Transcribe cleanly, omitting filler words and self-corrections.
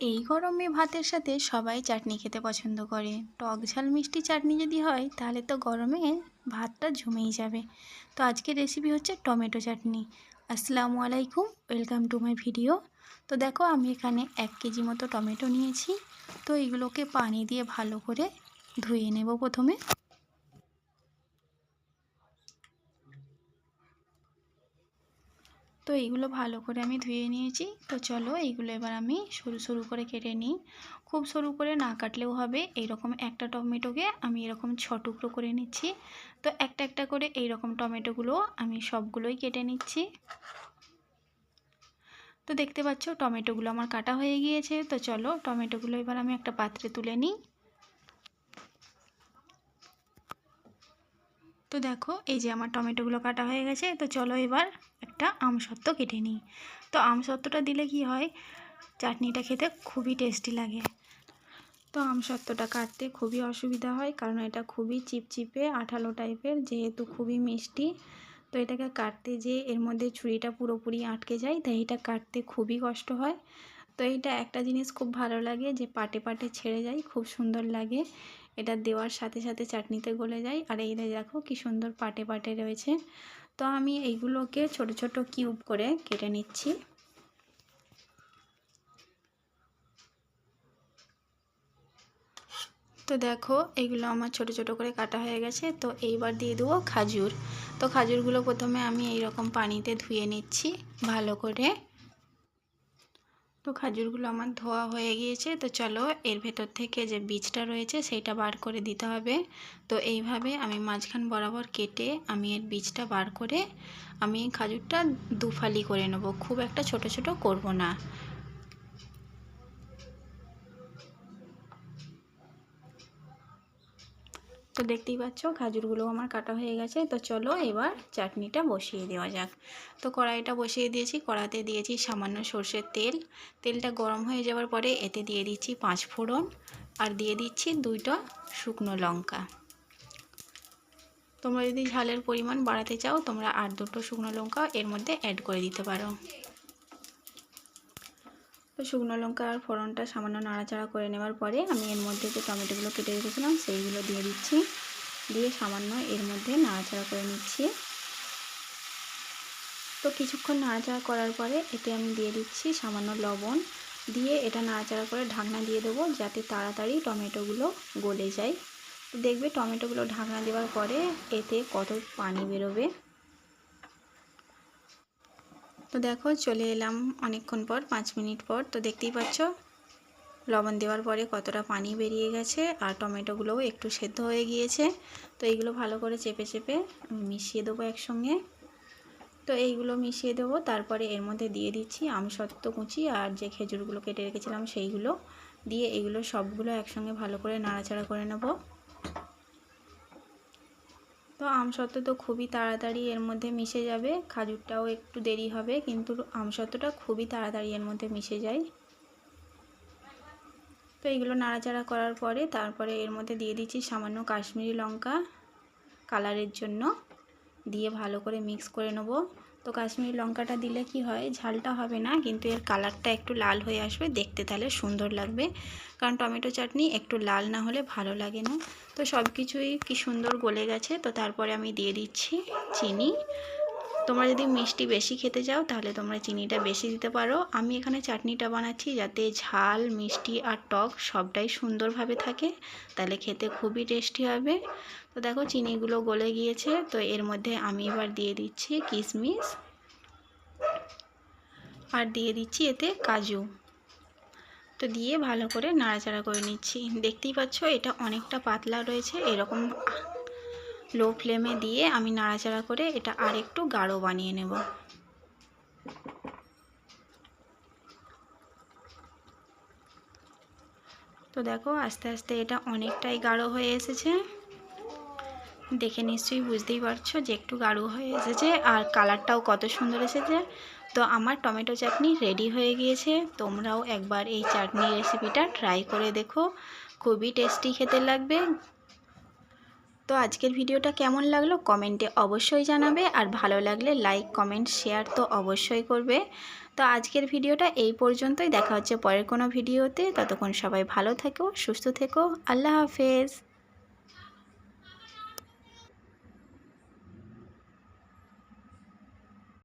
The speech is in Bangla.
এই গরমে ভাতের সাথে সবাই চাটনি খেতে পছন্দ করে। টক ঝাল মিষ্টি চাটনি যদি হয় তাহলে তো গরমে ভাতটা জমেই যাবে। তো আজকের রেসিপি হচ্ছে টমেটো চাটনি। আসসালামু আলাইকুম, ওয়েলকাম টু মাই ভিডিও। তো দেখো আমি এখানে 1 কেজি মতো টমেটো নিয়েছি। তো এগুলোকে পানি দিয়ে ভালো করে ধুয়ে নেব প্রথমে। তো এইগুলো ভালো করে আমি ধুয়ে নিয়েছি। তো চলো এইগুলো এবার আমি সরু সরু করে কেটে নিই। খুব সরু করে না কাটলেও হবে। এইরকম একটা টমেটোকে আমি এরকম 6 টুকরো করে নিচ্ছি। তো একটা একটা করে এইরকম টমেটোগুলো আমি সবগুলোই কেটে নিচ্ছি। তো দেখতে পাচ্ছ টমেটোগুলো আমার কাটা হয়ে গিয়েছে। তো চলো টমেটোগুলো এবার আমি একটা পাত্রে তুলে নিই। তো দেখো এই যে আমার টমেটোগুলো কাটা হয়ে গেছে। তো চলো এবার একটা আমসত্ত্ব কেটে নিই। তো আমসত্ত্বটা দিলে কি হয়, চাটনিটা খেতে খুবই টেস্টি লাগে। তো আমসত্ত্বটা কাটতে খুবই অসুবিধা হয়, কারণ এটা খুবই চিপচিপে আঠালো টাইপের, যেহেতু খুবই মিষ্টি। তো এটাকে কাটতে যে এর মধ্যে ছুরিটা পুরোপুরি আটকে যায়, তাই এটা কাটতে খুবই কষ্ট হয়। তো এইটা একটা জিনিস খুব ভালো লাগে যে পাটে পাটে ছেড়ে যায়, খুব সুন্দর লাগে। এটা দেওয়ার সাথে সাথে চাটনিতে গলে যায়। আর এই দেখো কি সুন্দর পাটে পাটে রয়েছে। তো আমি এইগুলোকে ছোট ছোট কিউব করে কেটে নিচ্ছি। তো দেখো এগুলো আমার ছোট ছোট করে কাটা হয়ে গেছে। তো এইবার দিয়ে দেবো খাজুর। তো খাজুরগুলো প্রথমে আমি এইরকম পানিতে ধুয়ে নিচ্ছি ভালো করে। তো খাজুরগুলো আমার ধোয়া হয়ে গিয়েছে। তো চলো এর ভেতর থেকে যে বীজটা রয়েছে সেইটা বার করে দিতে হবে। তো এইভাবে আমি মাঝখান বরাবর কেটে আমি এর বীজটা বার করে আমি খাজুরটা দুফালি করে নেব, খুব একটা ছোট ছোট করব না। তো দেখতেই পাচ্ছ খাজুরগুলো আমার কাটা হয়ে গেছে। তো চলো এবার চাটনিটা বসিয়ে দেওয়া যাক। তো কড়াইটা বসিয়ে দিয়েছি, কড়াতে দিয়েছি সামান্য সর্ষের তেল। তেলটা গরম হয়ে যাওয়ার পরে এতে দিয়ে দিচ্ছি 5 ফোড়ন আর দিয়ে দিচ্ছি 2টা শুকনো লঙ্কা। তোমরা যদি ঝালের পরিমাণ বাড়াতে চাও তোমরা আর 2টো শুকনো লঙ্কা এর মধ্যে অ্যাড করে দিতে পারো। তো শুকনো লঙ্কা আর ফোড়নটা সামান্য নাড়াচাড়া করে নেওয়ার পরে আমি এর মধ্যে যে টমেটোগুলো কেটে রেখেছিলাম সেইগুলো দিয়ে দিচ্ছি। দিয়ে সামান্য এর মধ্যে নাড়াচাড়া করে নিচ্ছি। তো কিছুক্ষণ নাড়াচাড়া করার পরে এতে আমি দিয়ে দিচ্ছি সামান্য লবণ। দিয়ে এটা নাড়াচাড়া করে ঢাকনা দিয়ে দেবো, যাতে তাড়াতাড়ি টমেটোগুলো গলে যায়। তো দেখবে টমেটোগুলো ঢাকনা দেওয়ার পরে এতে কত পানি বেরোবে। তো দেখো চলে এলাম অনেকক্ষণ পর, 5 মিনিট পর। তো দেখতেই পাচ্ছ লবণ দেওয়ার পরে কতটা পানি বেরিয়ে গেছে আর টমেটোগুলোও একটু সেদ্ধ হয়ে গিয়েছে। তো এইগুলো ভালো করে চেপে চেপে মিশিয়ে দেবো একসঙ্গে। তো এইগুলো মিশিয়ে দেবো, তারপরে এর মধ্যে দিয়ে দিচ্ছি আমসত্ত্ব কুচি আর যে খেজুরগুলো কেটে রেখেছিলাম সেইগুলো দিয়ে এগুলো সবগুলো একসঙ্গে ভালো করে নাড়াচাড়া করে নেব। তো আমসত্ত্ব তো খুবই তাড়াতাড়ি এর মধ্যে মিশে যাবে, খাজুরটাও একটু দেরি হবে, কিন্তু আমসত্ত্বটা খুবই তাড়াতাড়ি এর মধ্যে মিশে যায়। তো এইগুলো নাড়াচাড়া করার পরে তারপরে এর মধ্যে দিয়ে দিচ্ছি সামান্য কাশ্মীরি লঙ্কা কালারের জন্য, দিয়ে ভালো করে মিক্স করে নেব। তো কাশ্মীরি লঙ্কাটা দিলে কি হয়, ঝালটা হবে না কিন্তু এর কালারটা একটু লাল হয়ে আসবে, দেখতে তাহলে সুন্দর লাগবে। কারণ টমেটো চাটনি একটু লাল না হলে ভালো লাগে না। তো সব কিছুই কি সুন্দর গলে গেছে। তো তারপরে আমি দিয়ে দিচ্ছি চিনি। তোমরা যদি মিষ্টি বেশি খেতে চাও তাহলে তোমরা চিনিটা বেশি দিতে পারো। আমি এখানে চাটনিটা বানাচ্ছি যাতে ঝাল মিষ্টি আর টক সবটাই সুন্দরভাবে থাকে, তাহলে খেতে খুবই টেস্টি হবে। তো দেখো চিনিগুলো গলে গিয়েছে। তো এর মধ্যে আমি এবার দিয়ে দিচ্ছি কিশমিশ আর দিয়ে দিচ্ছি এতে কাজু। তো দিয়ে ভালো করে নাড়াচাড়া করে নিচ্ছি। দেখতেই পাচ্ছ এটা অনেকটা পাতলা রয়েছে, এরকম লো ফ্লেমে দিয়ে আমি নাড়াচাড়া করে এটা আর একটু গাঢ় বানিয়ে নেব। তো দেখো আস্তে আস্তে এটা অনেকটাই গাঢ় হয়ে এসেছে, দেখে নিশ্চয়ই বুঝতেই পারছো যে একটু গাঢ় হয়ে এসেছে আর কালারটাও কত সুন্দর এসেছে। তো আমার টমেটো চাটনি রেডি হয়ে গিয়েছে। তোমরাও একবার এই চাটনি রেসিপিটা ট্রাই করে দেখো, খুবই টেস্টি খেতে লাগবে। তো আজকের ভিডিওটা কেমন লাগলো কমেন্টে অবশ্যই জানাবে, আর ভালো লাগলে লাইক কমেন্ট শেয়ার তো অবশ্যই করবে। তো আজকের ভিডিওটা এই পর্যন্তই, দেখা হচ্ছে পরের কোনো ভিডিওতে। ততক্ষণ সবাই ভালো থেকো, সুস্থ থেকো, আল্লাহ হাফেজ।